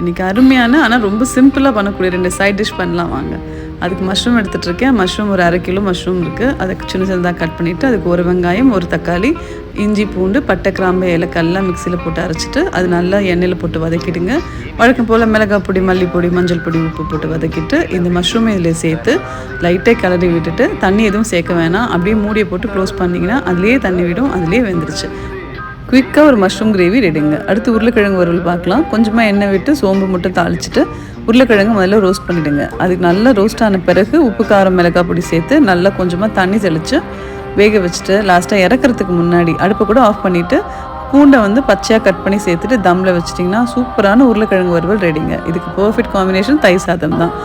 இன்றைக்கி அருமையான ஆனால் ரொம்ப சிம்பிளாக பண்ணக்கூடிய 2 சைட் டிஷ் பண்ணலாம் வாங்க. அதுக்கு மஷ்ரூம் எடுத்துகிட்ருக்கேன். மஷ்ரூம் ஒரு 1/2 கிலோ மஷ்ரூம் இருக்குது. அதை சின்ன சின்னதாக கட் பண்ணிவிட்டு அதுக்கு ஒரு வெங்காயம், ஒரு தக்காளி, இஞ்சி, பூண்டு, பட்டை, கிராம்பு, ஏலக்காய் எல்லாம் மிக்சியில் போட்டு அரைச்சிட்டு அது நல்லா எண்ணெயில் போட்டு வதக்கிடுங்க. வழக்கம் போல் மிளகாய் பொடி, மல்லிப்பொடி, மஞ்சள் பொடி, உப்பு போட்டு வதக்கிட்டு இந்த மஷ்ரூமை இதில் சேர்த்து லைட்டாக கிளறி விட்டுட்டு தண்ணி எதுவும் சேர்க்க வேணாம். அப்படியே மூடியை போட்டு க்ளோஸ் பண்ணிங்கன்னா அதுலேயே தண்ணி விடும். அதுலேயே வெந்துருச்சு. குயிக்காக ஒரு மஷ்ரூம் கிரேவி ரெடிங்க. அடுத்து உருளைக்கிழங்கு வறுவல் பார்க்கலாம். கொஞ்சமாக எண்ணெய் விட்டு சோம்பு மட்டும் தாளிச்சிட்டு உருளைக்கிழங்கு முதல்ல ரோஸ்ட் பண்ணிவிடுங்க. அதுக்கு நல்லா ரோஸ்ட் ஆன பிறகு உப்பு, காரம், மிளகாய் பொடி சேர்த்து நல்லா கொஞ்சமாக தண்ணி தெளித்து வேக வச்சுட்டு லாஸ்ட்டாக இறக்கிறதுக்கு முன்னாடி அடுப்பை கூட ஆஃப் பண்ணிவிட்டு பூண்டை பச்சையாக கட் பண்ணி சேர்த்துட்டு தம்மில் வச்சிட்டிங்கன்னா சூப்பரான உருளைக்கிழங்கு வறுவல் ரெடிங்க. இதுக்கு பர்ஃபெக்ட் காம்பினேஷன் தயிர் சாதம் தான்.